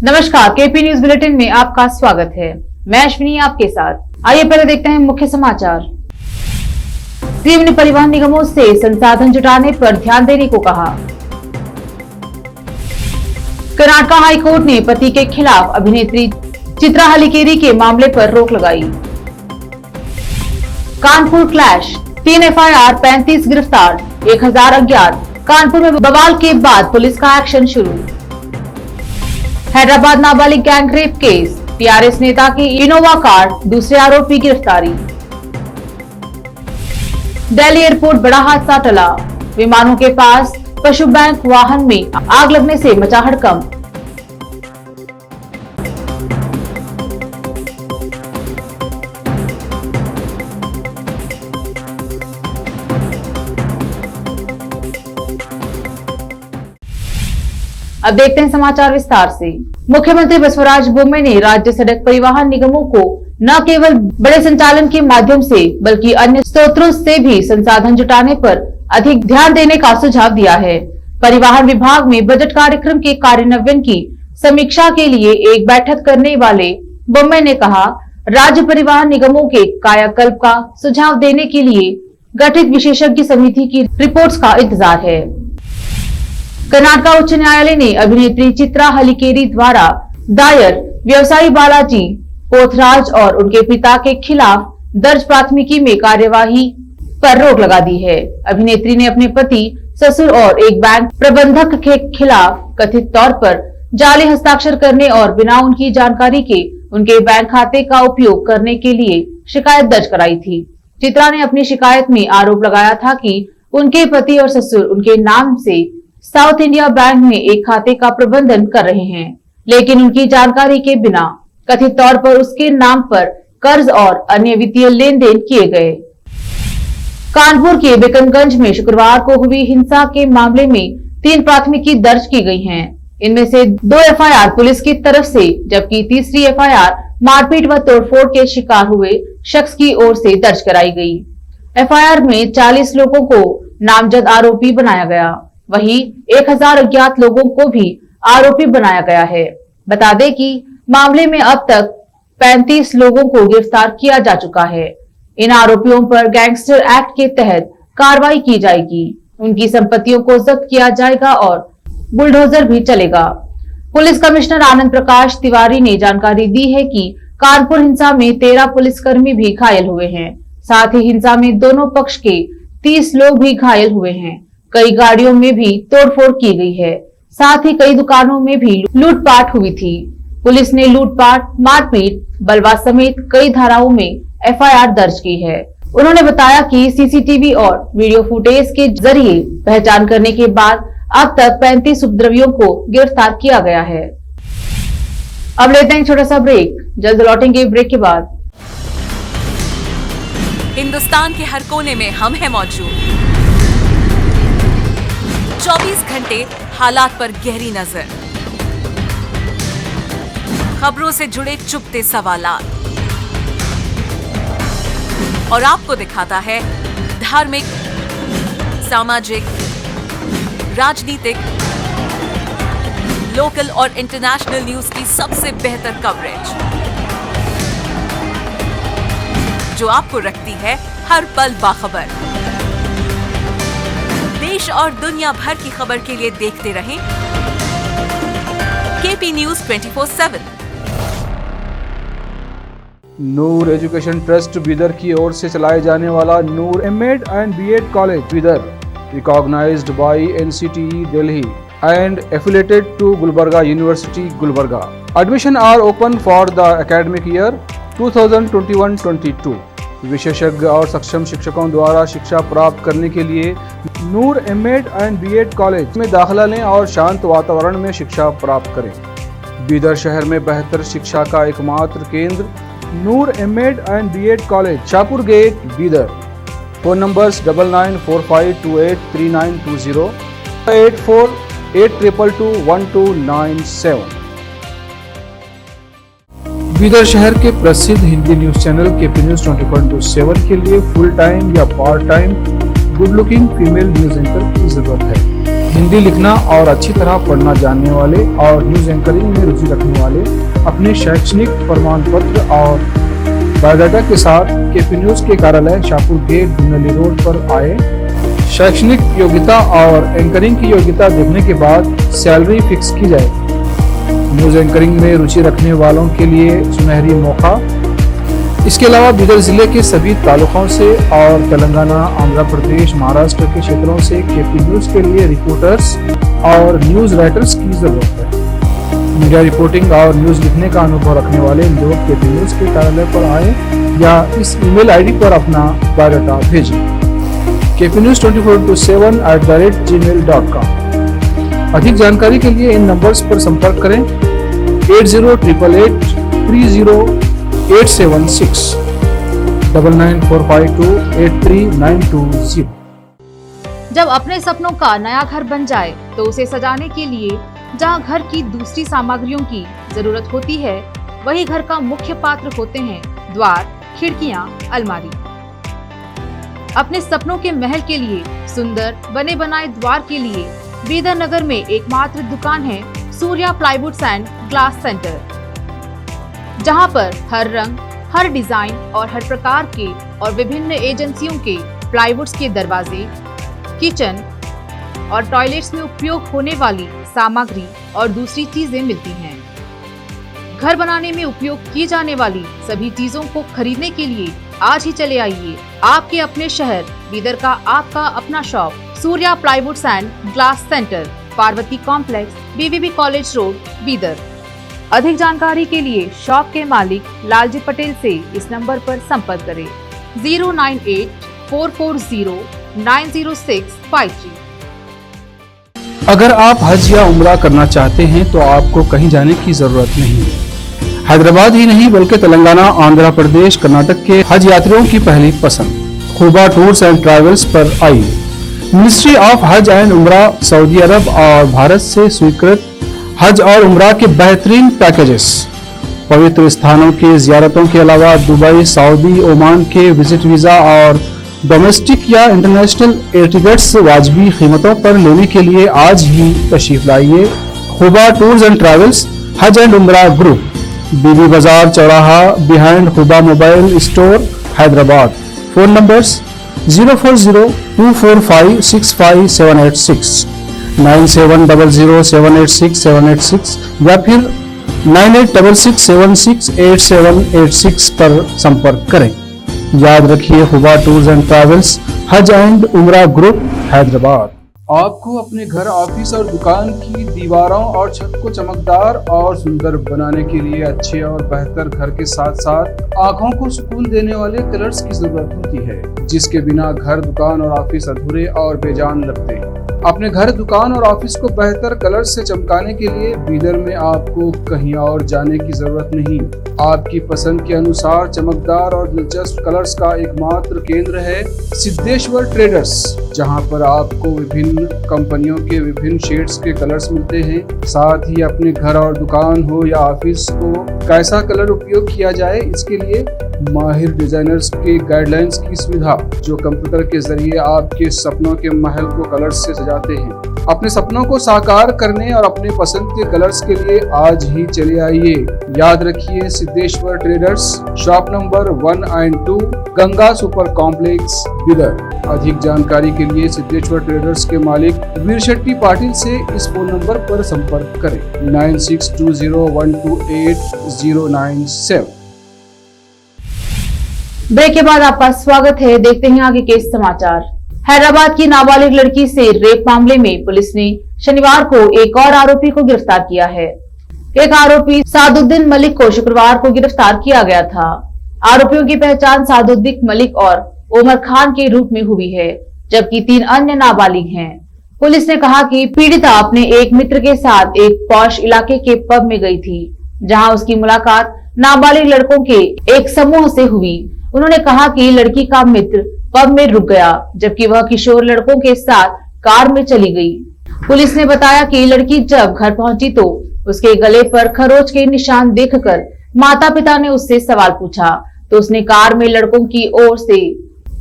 नमस्कार, KP news bulletin में आपका स्वागत है। मैं अश्विनी आपके साथ। आइए पहले देखते हैं मुख्य समाचार। सीएम ने परिवहन निगमों से संसाधन जुटाने पर ध्यान देने को कहा। कर्नाटक हाईकोर्ट ने पति के खिलाफ अभिनेत्री चित्रा हलीकेरी के मामले पर रोक लगाई। कानपुर क्लैश, 3 एफआईआर, 35 गिरफ्तार, 1000 अज्ञात। कानपुर में बवाल के बाद पुलिस का एक्शन शुरू। हैदराबाद नाबालिग गैंग रेप केस, टीआरएस नेता की इनोवा कार, दूसरे आरोपी गिरफ्तारी। दिल्ली एयरपोर्ट बड़ा हादसा टला, विमानों के पास पशु बैंक वाहन में आग लगने से मचा हड़कंप। अब देखते हैं समाचार विस्तार से। मुख्यमंत्री बसवराज बोम्मई ने राज्य सड़क परिवहन निगमों को न केवल बड़े संचालन के माध्यम से बल्कि अन्य स्रोतों से भी संसाधन जुटाने पर अधिक ध्यान देने का सुझाव दिया है। परिवहन विभाग में बजट कार्यक्रम के कार्यान्वयन की समीक्षा के लिए एक बैठक करने वाले बोम्मई ने कहा, राज्य परिवहन निगमों के कायाकल्प का सुझाव देने के लिए गठित विशेषज्ञ समिति की रिपोर्ट्स का इंतजार है। कर्नाटक उच्च न्यायालय ने अभिनेत्री चित्रा हलीकेरी द्वारा दायर व्यवसायी बालाजी पोथराज और उनके पिता के खिलाफ दर्ज प्राथमिकी में कार्यवाही पर रोक लगा दी है। अभिनेत्री ने अपने पति, ससुर और एक बैंक प्रबंधक के खिलाफ कथित तौर पर जाली हस्ताक्षर करने और बिना उनकी जानकारी के उनके बैंक खाते का उपयोग करने के लिए शिकायत दर्ज कराई थी। चित्रा ने अपनी शिकायत में आरोप लगाया था कि उनके पति और ससुर उनके नाम से साउथ इंडिया बैंक में एक खाते का प्रबंधन कर रहे हैं, लेकिन उनकी जानकारी के बिना कथित तौर पर उसके नाम पर कर्ज और अन्य वित्तीय लेन देन किए गए। कानपुर के बिकनगंज में शुक्रवार को हुई हिंसा के मामले में 3 प्राथमिकी दर्ज की गई हैं। इनमें से 2 एफआईआर पुलिस की तरफ से, जबकि तीसरी एफआईआर मारपीट व तोड़फोड़ के शिकार हुए शख्स की ओर से दर्ज कराई गई। एफआईआर में 40 लोगों को नामजद आरोपी बनाया गया, वहीं 1000 अज्ञात लोगों को भी आरोपी बनाया गया है। बता दें कि मामले में अब तक 35 लोगों को गिरफ्तार किया जा चुका है। इन आरोपियों पर गैंगस्टर एक्ट के तहत कार्रवाई की जाएगी, उनकी संपत्तियों को जब्त किया जाएगा और बुलडोजर भी चलेगा। पुलिस कमिश्नर आनंद प्रकाश तिवारी ने जानकारी दी है कि कानपुर हिंसा में 13 पुलिसकर्मी भी घायल हुए हैं। साथ ही हिंसा में दोनों पक्ष के 30 लोग भी घायल हुए हैं। कई गाड़ियों में भी तोड़फोड़ की गई है। साथ ही कई दुकानों में भी लूटपाट हुई थी। पुलिस ने लूटपाट, मारपीट, बलवा समेत कई धाराओं में एफआईआर दर्ज की है। उन्होंने बताया कि सीसीटीवी और वीडियो फुटेज के जरिए पहचान करने के बाद अब तक 35 उपद्रवियों को गिरफ्तार किया गया है। अब लेते हैं एक छोटा सा ब्रेक, जल्द लौटेंगे ब्रेक के बाद। हिंदुस्तान के हर कोने में हम हैं मौजूद। 24 घंटे हालात पर गहरी नजर, खबरों से जुड़े चुपते सवालात और आपको दिखाता है धार्मिक, सामाजिक, राजनीतिक, लोकल और इंटरनेशनल न्यूज की सबसे बेहतर कवरेज, जो आपको रखती है हर पल बाखबर। देश और दुनिया भर की खबर के लिए देखते रहें KP news 24/7। Noor education trust Bidar की ओर से चलाए जाने वाला Noor MEd and BEd college Bidar, recognised by NCTE Delhi and affiliated to Gulbarga university Gulbarga. Admission are open for the academic year 2021-22। विशेषज्ञ और सक्षम शिक्षकों द्वारा शिक्षा प्राप्त करने के लिए नूर एमएड एंड बीएड कॉलेज में दाखिला लें और शांत वातावरण में शिक्षा प्राप्त करें। बीदर शहर में बेहतर शिक्षा का एकमात्र केंद्र Noor MEd and BEd college, Shahpur gate, Bidar. Phone numbers 9945283920, 8482221297। Bidar शहर के प्रसिद्ध Hindi news channel KP news 24/7 के लिए फुल टाइम या part time good looking female news anchor की जरूरत है। हिंदी लिखना और अच्छी तरह पढ़ना जानने वाले और न्यूज एंकरिंग में रुचि रखने वाले अपने शैक्षणिक प्रमाण पत्र और बायोडाटा के साथ केपी न्यूज के कार्यालय शाहपुर गेट धुंधली रोड पर आए। शैक्षणिक योग्यता और एंकरिंग की योग्यता देखने के बाद सैलरी फिक्स की जाए। न्यूज एंकरिंग में रुचि रखने वालों के लिए सुनहरी मौका। इसके अलावा बीदर जिले के सभी तालुकों से और तेलंगाना, आंध्र प्रदेश, महाराष्ट्र के क्षेत्रों से केपी न्यूज के लिए रिपोर्टर्स और न्यूज राइटर्स की जरूरत है। मीडिया रिपोर्टिंग और न्यूज लिखने का अनुभव रखने वाले लोग केपी न्यूज के कार्यालय पर आए या इस ईमेल आईडी पर अपना बायोडाटा भेजें। kpnews24/gmail.com। अधिक जानकारी के लिए इन नंबर्स पर संपर्क करें 8088300876 9945283920। जब अपने सपनों का नया घर बन जाए तो उसे सजाने के लिए जहां घर की दूसरी सामग्रियों की जरूरत होती है, वही घर का मुख्य पात्र होते हैं द्वार, खिड़कियां, अलमारी। अपने सपनों के महल के लिए सुंदर बने बनाए द्वार के लिए बीदर नगर में एकमात्र दुकान है Surya plywoods and glass centre, जहां पर हर रंग, हर डिजाइन और हर प्रकार के और विभिन्न एजेंसियों के प्लाईवुड्स के दरवाजे, किचन और टॉयलेट्स में उपयोग होने वाली सामग्री और दूसरी चीजें मिलती हैं। घर बनाने में उपयोग की जाने वाली सभी चीजों को खरीदने के लिए आज ही चले आइए आपके अपने शहर बीदर का आपका अपना shop Surya plywoods and glass centre, Parvati complex, BVB college road, Bidar. अधिक जानकारी के लिए शॉप के मालिक लालजी पटेल से इस नंबर पर संपर्क करें 09844090653। अगर आप हज या उम्रा करना चाहते हैं तो आपको कहीं जाने की जरूरत नहीं। हैदराबाद ही नहीं बल्कि तेलंगाना, आंध्र प्रदेश, कर्नाटक के हज यात्रियों की पहली पसंद खुबा टूर्स एंड ट्रैवल्स पर आइए। मिनिस्ट्री ऑफ हज एंड उम्रा, सऊदी अरब और भारत से स्वीकृत हज और उम्रा के बेहतरीन पैकेजेस, पवित्र स्थानों की जियारतों के अलावा दुबई, सऊदी, ओमान के विजिट वीजा और डोमेस्टिक या इंटरनेशनल एयर टिकट्स वाजबी कीमतों पर लेने के लिए आज ही तशरीफ लाइए। खुबा टूर्स एंड ट्रैवल्स, हज एंड उम्रा ग्रुप, बीबी बाजार चौराहा, behind Khuba mobile store, Hyderabad. Phone numbers 04024565786, 9700786786 या फिर 9866768786 पर संपर्क करें। याद रखिए, खुबा टूर्स एंड ट्रैवल्स, हज एंड उम्रा ग्रुप, हैदराबाद। आपको अपने घर, ऑफिस और दुकान की दीवारों और छत को चमकदार और सुंदर बनाने के लिए अच्छे और बेहतर घर के साथ साथ आंखों को सुकून देने वाले कलर्स की जरूरत होती है, जिसके बिना घर, दुकान और ऑफिस अधूरे और बेजान लगते हैं। अपने घर, दुकान और ऑफिस को बेहतर कलर से चमकाने के लिए बीदर में आपको कहीं और जाने की जरूरत नहीं। आपकी पसंद के अनुसार चमकदार और दिलचस्प कलर्स का एकमात्र केंद्र है सिद्धेश्वर ट्रेडर्स, जहां पर आपको विभिन्न कंपनियों के विभिन्न शेड्स के कलर्स मिलते हैं। साथ ही अपने घर और दुकान हो या ऑफिस को कैसा कलर उपयोग किया जाए, इसके लिए माहिर डिजाइनर्स के गाइडलाइंस की सुविधा, जो कंप्यूटर के जरिए आपके सपनों के महल को कलर्स से सजाते हैं। अपने सपनों को साकार करने और अपने पसंद के कलर्स के लिए आज ही चले आइए। याद रखिए, Siddheshwar traders, shop number 1 and 2, Ganga super complex, Bidar. अधिक जानकारी के लिए सिद्धेश्वर ट्रेडर्स के मालिक वीर शेट्टी पाटिल से इस फोन नंबर पर संपर्क करें 9620128097। ब्रेक के बाद आपका स्वागत है। देखते हैं आगे के समाचार। हैदराबाद की नाबालिग लड़की से रेप मामले में पुलिस ने शनिवार को एक और आरोपी को गिरफ्तार किया है। एक आरोपी सादुद्दीन मलिक को शुक्रवार को गिरफ्तार किया गया था। आरोपियों की पहचान सादुद्दीन मलिक और उमर खान के रूप में हुई है, जबकि 3 अन्य नाबालिग हैं। पुलिस ने कहा कि पीड़िता अपने एक मित्र के साथ एक पॉश इलाके के पब में गई थी, जहां उसकी मुलाकात नाबालिग लड़कों के एक समूह से हुई। उन्होंने कहा कि लड़की का मित्र पब में रुक गया, जबकि वह किशोर लड़कों के साथ कार में चली गई। पुलिस ने बताया कि लड़की जब घर पहुंची तो उसके गले पर खरोच के निशान देखकर माता पिता ने उससे सवाल पूछा, तो उसने कार में लड़कों की ओर से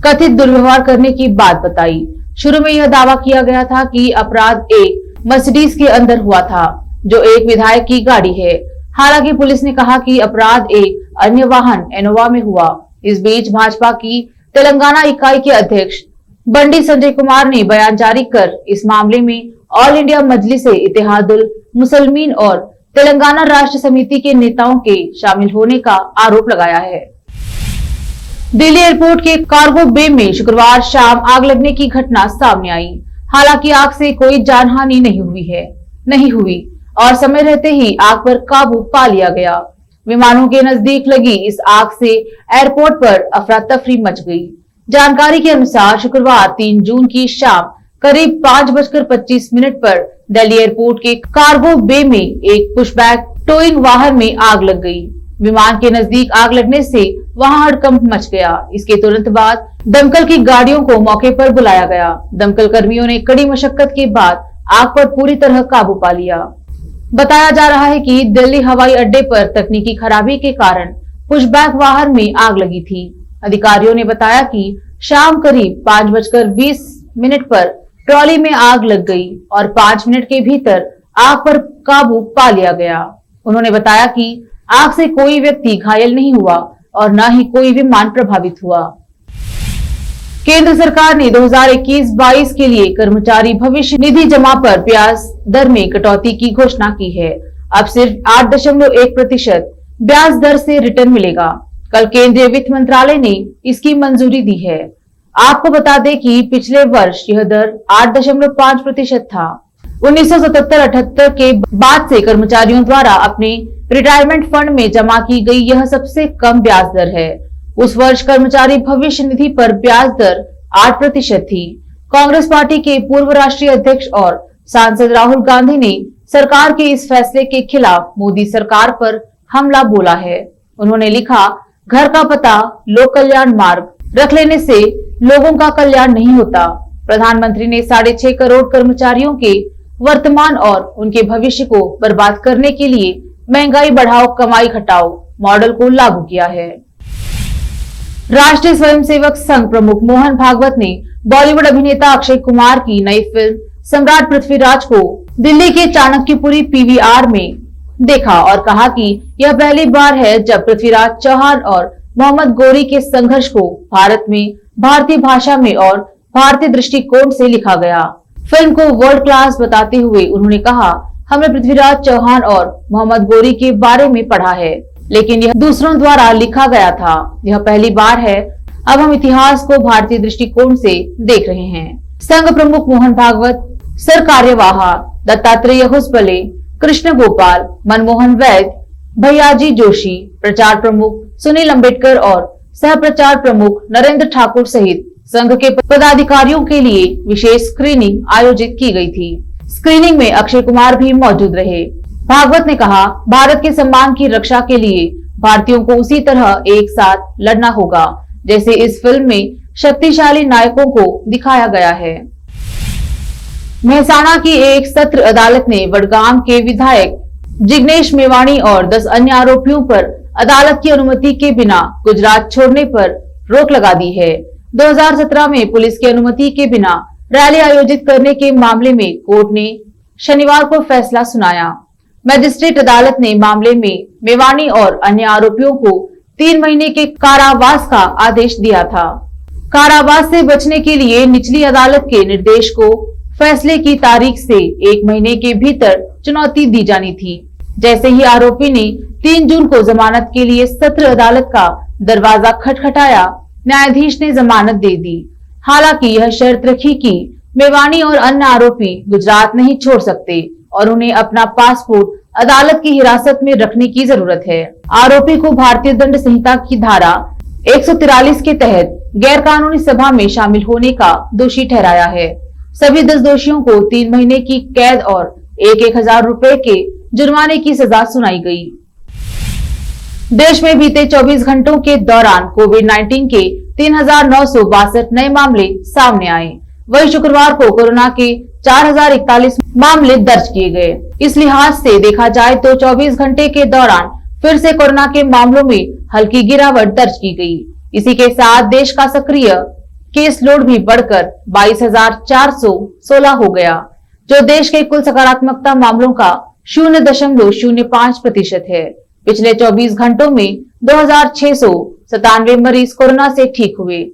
कथित दुर्व्यवहार करने की बात बताई। शुरू में यह दावा किया गया था कि अपराध एक मर्सिडीज के अंदर हुआ था, जो एक विधायक की गाड़ी है। हालांकि पुलिस ने कहा कि अपराध एक अन्य वाहन इनोवा में हुआ। इस बीच भाजपा की तेलंगाना इकाई के अध्यक्ष बंडी संजय कुमार ने बयान जारी कर इस मामले में ऑल इंडिया मजलिस-ए-इत्तेहादुल मुसलमीन और तेलंगाना राष्ट्र समिति के नेताओं के शामिल होने का आरोप लगाया है। दिल्ली एयरपोर्ट के कार्गो बे में शुक्रवार शाम आग लगने की घटना सामने आई। हालांकि आग से कोई जानहानि नहीं हुई और समय रहते ही आग पर काबू पा लिया गया। विमानों के नजदीक लगी इस आग से एयरपोर्ट पर अफरा तफरी मच गई। जानकारी के अनुसार शुक्रवार 3 जून की शाम करीब 5:25 पर दिल्ली एयरपोर्ट के कार्गो बे में एक पुशबैक टोइंग वाहन में आग लग गई। विमान के नजदीक आग लगने से वहां हड़कंप मच गया। इसके तुरंत बाद दमकल की गाड़ियों को मौके पर बुलाया गया। दमकल कर्मियों ने कड़ी मशक्कत के बाद आग पर पूरी तरह काबू पा लिया। बताया जा रहा है कि दिल्ली हवाई अड्डे पर तकनीकी खराबी के कारण पुशबैक वाहन में आग लगी थी। अधिकारियों ने बताया कि शाम करीब 5:20 पर ट्रॉली में आग लग गई और 5 मिनट के भीतर आग पर काबू पा लिया गया। उन्होंने बताया कि आग से कोई व्यक्ति घायल नहीं हुआ और न ही कोई विमान प्रभावित हुआ। केंद्र सरकार ने 2021-22 के लिए कर्मचारी भविष्य निधि जमा पर ब्याज दर में कटौती की घोषणा की है। अब सिर्फ 8.1% ब्याज दर से रिटर्न मिलेगा। कल केंद्रीय वित्त मंत्रालय ने इसकी मंजूरी दी है। आपको बता दें कि पिछले वर्ष यह दर 8.5% था। 1977-78 के बाद से कर्मचारियों द्वारा अपने रिटायरमेंट फंड में जमा की गई यह सबसे कम ब्याज दर है। उस वर्ष कर्मचारी भविष्य निधि पर ब्याज दर 8% थी। कांग्रेस पार्टी के पूर्व राष्ट्रीय अध्यक्ष और सांसद राहुल गांधी ने सरकार के इस फैसले के खिलाफ मोदी सरकार पर हमला बोला है। उन्होंने लिखा, घर का पता लोक कल्याण मार्ग रख लेने से लोगों का कल्याण नहीं होता। प्रधानमंत्री ने 6.5 करोड़ कर्मचारियों के वर्तमान और उनके भविष्य को बर्बाद करने के लिए महंगाई बढ़ाओ कमाई घटाओ मॉडल को लागू किया है। राष्ट्रीय स्वयंसेवक संघ प्रमुख मोहन भागवत ने बॉलीवुड अभिनेता अक्षय कुमार की नई फिल्म सम्राट पृथ्वीराज को दिल्ली के चाणक्यपुरी पीवीआर में देखा और कहा कि यह पहली बार है जब पृथ्वीराज चौहान और मोहम्मद गौरी के संघर्ष को भारत में भारतीय भाषा में और भारतीय दृष्टिकोण से लिखा गया। फिल्म को वर्ल्ड क्लास बताते हुए उन्होंने कहा, हमने पृथ्वीराज चौहान और मोहम्मद गौरी के बारे में पढ़ा है, लेकिन यह दूसरों द्वारा लिखा गया था। यह पहली बार है। अब हम इतिहास को भारतीय दृष्टिकोण से देख रहे हैं। संघ प्रमुख मोहन भागवत, सर कार्यवाह दत्तात्रेय हुसबले, कृष्ण गोपाल, मनमोहन वैद्य, भैयाजी जोशी, प्रचार प्रमुख सुनील अम्बेडकर और सह प्रचार प्रमुख नरेंद्र ठाकुर सहित संघ के पदाधिकारियों के लिए विशेष स्क्रीनिंग आयोजित की गई थी। स्क्रीनिंग में अक्षय कुमार भी मौजूद रहे। भागवत ने कहा, भारत के सम्मान की रक्षा के लिए भारतीयों को उसी तरह एक साथ लड़ना होगा जैसे इस फिल्म में शक्तिशाली नायकों को दिखाया गया है। मेहसाणा की एक सत्र अदालत ने वडगाम के विधायक जिग्नेश मेवाणी और 10 अन्य आरोपियों पर अदालत की अनुमति के बिना गुजरात छोड़ने पर रोक लगा दी है। 2017 में पुलिस की अनुमति के बिना रैली आयोजित करने के मामले में कोर्ट ने शनिवार को फैसला सुनाया। मजिस्ट्रेट अदालत ने मामले में मेवाणी और अन्य आरोपियों को 3 महीने के कारावास का आदेश दिया था। कारावास से बचने के लिए निचली अदालत के निर्देश को फैसले की तारीख से 1 महीने के भीतर चुनौती दी जानी थी। जैसे ही आरोपी ने 3 जून को जमानत के लिए सत्र अदालत का दरवाजा खटखटाया, न्यायाधीश ने जमानत दे दी। हालांकि यह शर्त रखी कि मेवाणी और अन्य आरोपी गुजरात नहीं छोड़ सकते और उन्हें अपना पासपोर्ट अदालत की हिरासत में रखने की जरूरत है। आरोपी को भारतीय दंड संहिता की धारा 143 के तहत गैर कानूनी सभा में शामिल होने का दोषी ठहराया है। सभी 10 दोषियों को 3 महीने की कैद और 1,000 रुपए के जुर्माने की सजा सुनाई गई। देश में बीते 24 घंटों के दौरान कोविड-19 के 3,962 नए मामले सामने आए। वहीं शुक्रवार को कोरोना के 4,041 मामले दर्ज किए गए। इस लिहाज से देखा जाए तो 24 घंटे के दौरान फिर से कोरोना के मामलों में हल्की गिरावट दर्ज की गई। इसी के साथ देश का सक्रिय केस लोड भी बढ़कर 22,416 हो गया, जो देश के कुल सकारात्मकता मामलों का 0.05% है। पिछले 24 घंटों में 2,697 मरीज कोरोना से ठीक हुए,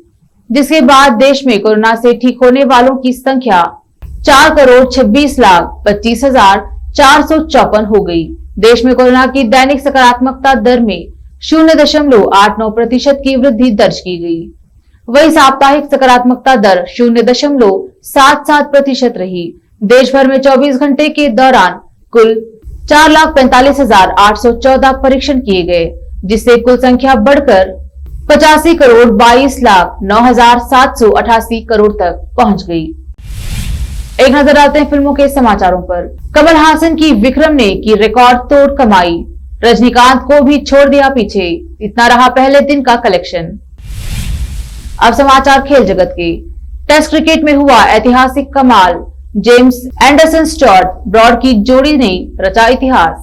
जिसके बाद देश में कोरोना से ठीक होने वालों की संख्या 4,26,25,454 हो गई। देश में कोरोना की दैनिक सकारात्मकता दर में 0.89% की वृद्धि दर्ज की गई। वही साप्ताहिक सकारात्मकता दर 0.77% रही। देश भर में 24 घंटे के दौरान कुल 4,45,814 परीक्षण किए गए, जिससे कुल संख्या बढ़कर 85,22,09,788 करोड़ तक पहुंच गई। एक नजर डालते हैं फिल्मों के समाचारों पर। कमल हासन की विक्रम ने की रिकॉर्ड तोड़ कमाई, रजनीकांत को भी छोड़ दिया पीछे, इतना रहा पहले दिन का कलेक्शन। अब समाचार खेल जगत के। टेस्ट क्रिकेट में हुआ ऐतिहासिक कमाल, जेम्स एंडरसन स्टुअर्ट ब्रॉड की जोड़ी ने रचा इतिहास।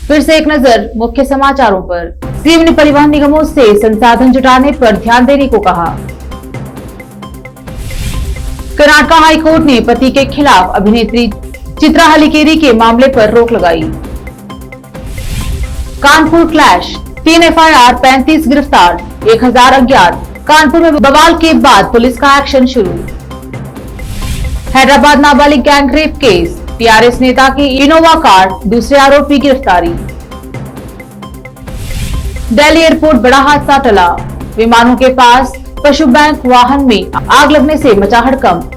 फिर से एक नजर मुख्य समाचारों पर। सीएम ने परिवहन निगमों से संसाधन जुटाने पर ध्यान देने को कहा। कर्नाटक हाईकोर्ट ने पति के खिलाफ अभिनेत्री चित्रा हलीकेरी के मामले पर रोक लगाई। कानपुर क्लैश, 3 एफआईआर, 35 गिरफ्तार, 1000 अज्ञात। कानपुर में बवाल के बाद पुलिस का एक्शन शुरू। हैदराबाद नाबालिग गैंग रेप केस, टीआरएस नेता की इनोवा कार, दूसरे आरोपी गिरफ्तारी। दिल्ली एयरपोर्ट बड़ा हादसा टला, विमानों के पास पशु बैंक वाहन में आग लगने से मचा हड़कंप।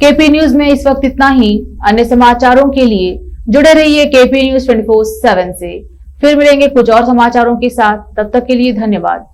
केपी न्यूज में इस वक्त इतना ही। अन्य समाचारों के लिए जुड़े रहिए केपी न्यूज 24/7 से। फिर मिलेंगे कुछ और समाचारों के साथ, तब तक के लिए धन्यवाद।